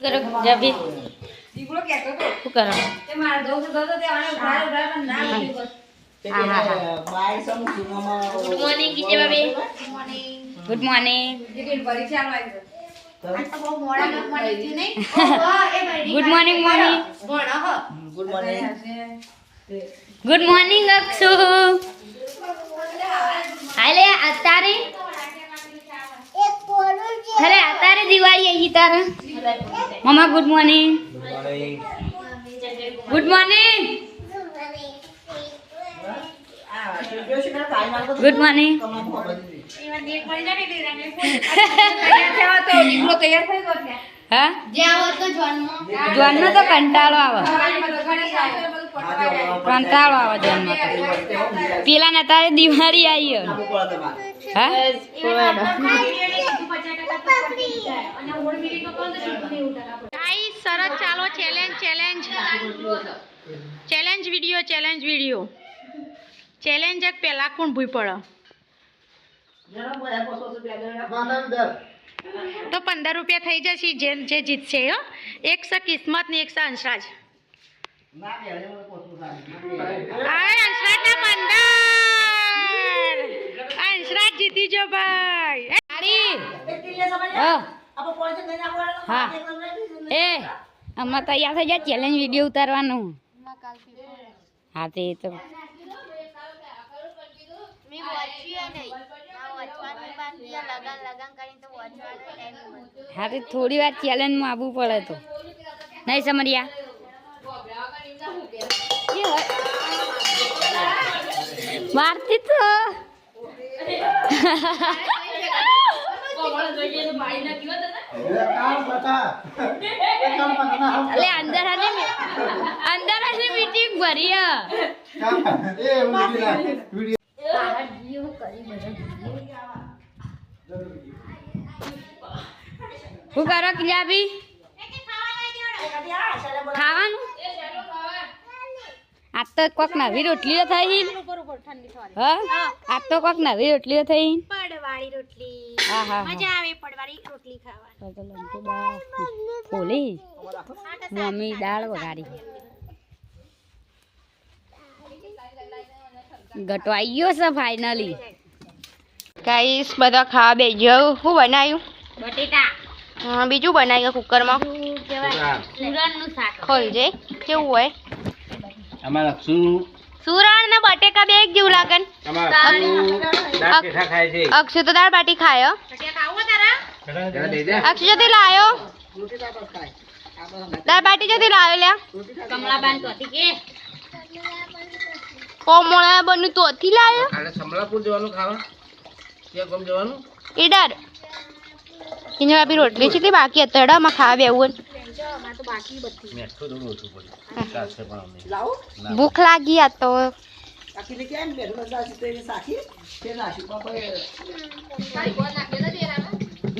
કરો જાબી દીકરો કહેતો તો શું કરો તે મારા દોસ્ત હતો તે આને ઉઠાડ્યો પણ ના ઉઠ્યું બસ. ગુડ મોર્નિંગ ગીજે ભાભી ગુડ મોર્નિંગ દીકરી પરીક્ષા આવી ગઈ. આ તો બહુ મોડા મત મળી ગયું નહીં. એ ભાઈ ગુડ મોર્નિંગ મમ્મી ભણો હો. Good morning. Good morning Akshu હાલે અત્યારે અરે અત્યારે દિવાળી આવી તારે મમ્મા good morning good morning good morning એમાં દેખ મળી જાય ને એટલે તૈયાર થયો તો દીકરો તૈયાર થઈ ગયો છે. હા જે આવો તો જોનમાં જોનનો તો કંટાળો આવે સવારમાં તો ઘણી સારી બધું પટવાય. કંટાળો આવે જોનમાં તો પેલા ને તારે દિવાળી આવી હા ગાઈસ સરસ ચાલો ચેલેન્જ વિડિયો ચેલેન્જ એક પેલા કોણ ભૂઈ પડે તો 15 રૂપિયા થઈ જશે જે જીતશે હો એક સ કિસ્મત ને એક સ અંશરાજ અંશરાજ જીતી જો ભાઈ હા એ આમાં તૈયાર થઈ જાય ચેલેન્જ વિડીયો ઉતારવાનું હા તે તો મે વાંચ્યું નહીં આ વાંચવાનું બાકી આ લગન કરીને તો વાંચવાનો ટાઈમ મળે. હા તે થોડી વાર ચેલેન્જમાં આવવું પડે તો નહીં સમર્યા મારતી તો અલે અંદર આને મીટિંગ ભરી હું કરો કિલાબી ખાવાનું આજ તો કોક નવી રોટલીઓ થઈ હા આજ તો કોક નવી રોટલીઓ થઈ પડવાળી રોટલી હા હા મજા આવે પડવાળી રોટલી ખાવાની. ફોલી મમ્મી દાળ વઘારી ગટો આવી ગયો છે ફાઇનલી ગાઈસ બધા ખાવા બેસી જાવ શું બનાવ્યું બટેટા હા બીજું બનાવ્યું કુકરમાં સુરણનું શાક ખોલ જે કેવું હોય અમાર અક્ષુ સુરણ ને બટેકા બે એક જેવું લાગે ને અમાર અક્ષુ દાળ પેઠા ખાય છે અક્ષુ તો દાળ બાટી ખાયો બટેટા ખાવો તારા જરા દે દે અક્ષુ જતી લાયો દાળ બાટી જતી લાયો લ્યા કમલાબાન તો હતી કે કોમળા બન્યું તો થી લાયો કાલે સમલાપુર જવાનું ખાવા ક્યાં ગામ જવાનું ઈડર કિંજર આપી રોટલી છે કે બાકી અત્યારે માં ખાવા બેવું અમાર તો બાકી બધી મેઠું થોડું ઓછું પડ્યું ચાલશે પણ અમને ભૂખ લાગી આ તો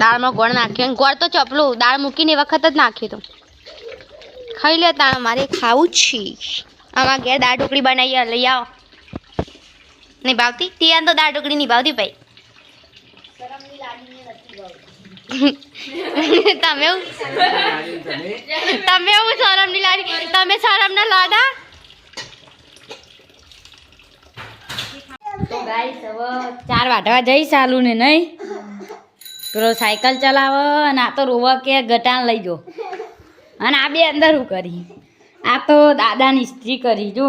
દાળમાં ગોળ નાખ્યો ગોળ તો ચપલું દાળ મૂકીને એ વખત જ નાખ્યું તો ખાઈ લે તાણ મારે ખાવું છે આમાં ઘેર દાળ ઢોકળી બનાવી લઈ આવો નહીં ભાવતી ત્યાં તો દાળ ઢોકળી નહીં ભાવતી ભાઈ તમે એવું શરમ ની લાડી તમે શરમ ના લાડા તો ગાઈસ હવે 4 વાટવા જઈ ચાલુ ને નહીં પેલો સાયકલ ચલાવે અને આ તો રોવા કે ગટાણ લઈ જો અને આ બે અંદર શું કરી આ તો દાદાની ઇસ્ત્રી કરી જો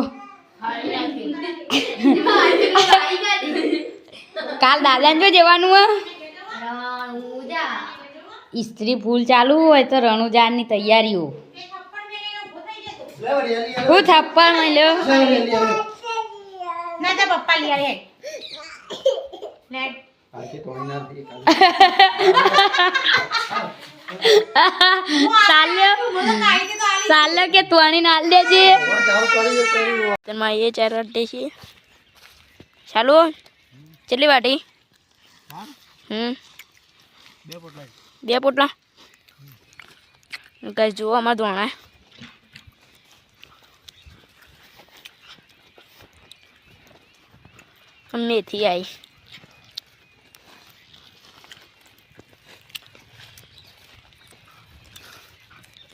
કાલ દાદાને જો જવાનું હોય ઇસ્ત્રી ફૂલ ચાલુ હોય તો રણુજાનની તૈયારીઓ હું થપ્પડ મળ્યો ના તો પપ્પા લઈ આવે લે સાલ્યો કે તોણી નાલ દેજે એ 4 વાટે છે ચાલો કેટલી વાટી બે પોટલા કઈ જુઓ અમારા ધોણા મેથી આવી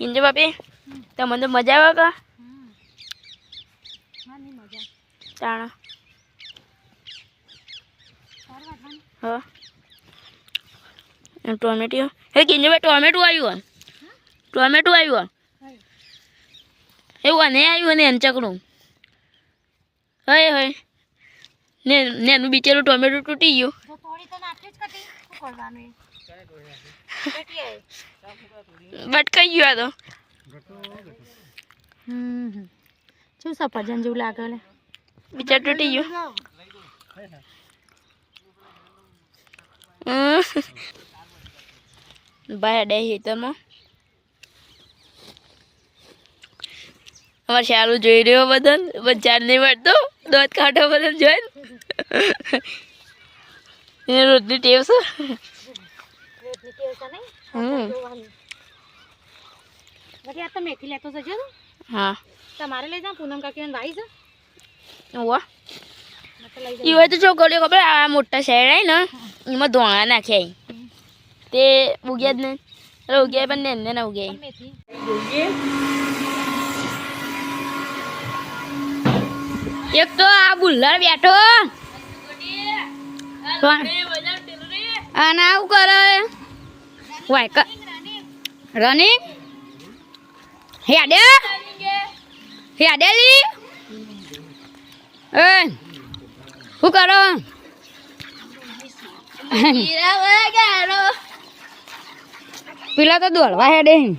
કિંજુ બાપી તમને તો મજા આવે કા તાણા હા ટોમેટો હે કિંજુ ભાઈ ટોમેટો આવ્યું એવું ને આવ્યું ને એમ ચકડું હય હય ને એનું બિચારું ટોમેટો તૂટી ગયું બટકાઈ ગયો તો શું સફરજન જેવું લાગે લે બિચાર તૂટી ગયું ભાઈ ડે હિતરમાં અમારે સારું જોઈ રહ્યો બદલ બજાર નહીં મળતો દોત કાઢો બદલ જોઈ ને રોજની ટેવ છે તો મેથી લેતો જજો ને હા તમારે લઈ જાઓ પૂનમ કાકી ભાઈ છે વાહ એ હોય તો છોકરીઓ ખબર આ મોટા શહેર આવી ને એમાં ધોણા નાખ્યા તે ઉગ્યા જ નહીં અરે ઉગ્યા પણ ને ના ઉગ્યા મેથી એક તો આ બુલ્લર બેઠો અને આવું કરે વાય રનિંગ હેડે હેડેલી એ શું કરો પેલા તો દોડવા હેડે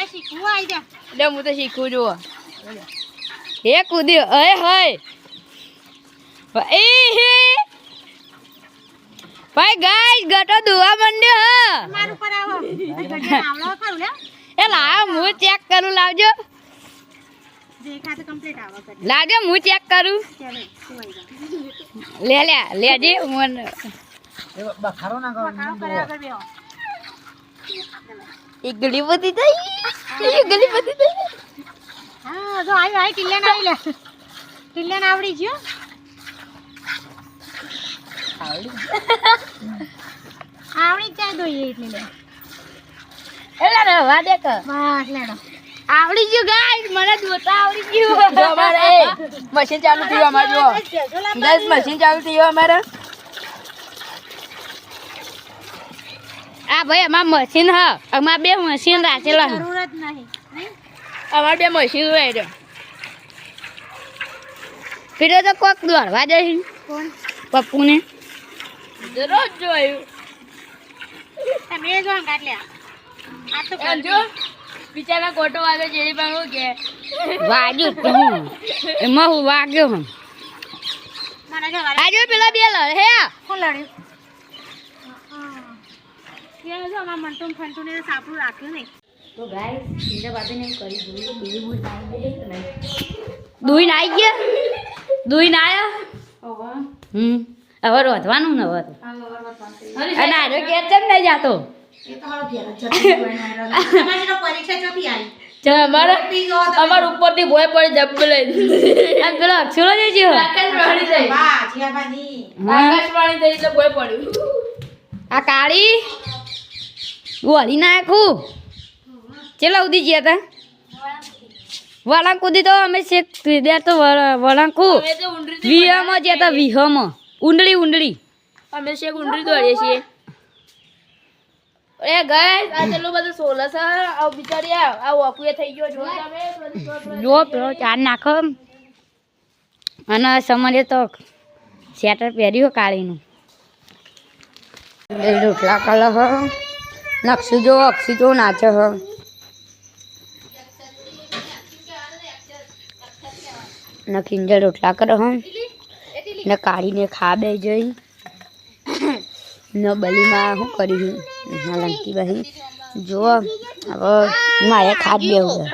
શીખવું આવી જા એટલે હું તો શીખું છું હે કૂદ્યો અય હોય ભાઈ ગાઈસ ગટો દુવા મંડ્યો મારું પર આવો આવડો ખરું લે એ લાવ હું ચેક કરું લાવજો દેખા તો કમ્પ્લીટ આવો કરી લાવજો હું ચેક કરું ચાલે તું આવી જા લેજે મને બખારો ના કરો ખાવ કરે આગળ બેહો એક ગલી બધી થઈ હા જો આવી ટિલ્લેન આવી લે ટિલ્લેન આવડી ગયો આવડી જાય દોઈએ એટલે લે એલા રવા દે કે બસ લેડો આવડી ગયું ગાઈસ મને જોતા આવડી ગયું જો અમારે મશીન ચાલુ થયું અમાર જો ગાઈસ મશીન ચાલુ થયું અમારે આ ભાઈ અમાર મશીન હ અમાર બે મશીન રાખેલા હ જરૂર જ નહીં અમાર બે મશીન રહે છે ફિરે તો કોક દોડવા જાય કોણ પપ્પુને રોજ જોયું તમે જો અંગાટ લે આ તો જો બિચારા કોટો વાગે જેડી પણ હું કે વાગ્યું તો હું એમાં હું વાગ્યો હું મને જો આજો પેલા બે લડે હે કોણ લડ્યું ત્યાં જો અમાર મંટુમ ફંટુને સાપડું રાખ્યું નહીં તો ગાઈસ સિંધા બાબીને કરી દૂઈ નાઈ ગયા દૂઈ ના આયા હવે રોધવાનું ને હવે અને આજો ઘેર કેમ નહીં જાતો અમાર ઉપરથી ભોય પડી જબ્બ લઈ પેલો અક્ષરો જઈ આકાશવાણી થઈ એટલે ભોય પડ્યું આ કાળી વળી નાખું ચેલા ઉદી ગયા હતા વળાંક કૂદી તો અમે શેક દે તો વળાંકુ વિહમાં ગયા હતા વિહમાં ઊંડળી અમે શેક ઊંડળી દોડીએ છીએ એ ગાઈસ આ ચેલું બધું સોલસ આ બિચારી આ ઓકુએ થઈ ગયો જો તમે જો પેલો ચાર નાખો અને સમજે તો સ્વેટર પહેર્યું કાળીનું રોટલા કલર હ નકશું જો અક્ષી જો નાચે હ ને કિંજલ રોટલા કરે હમ ને કાઢીને ખા બે જઈ ને બલીમાં શું કર્યું લંકી બહી જો હવે મારે ખાદ બેવું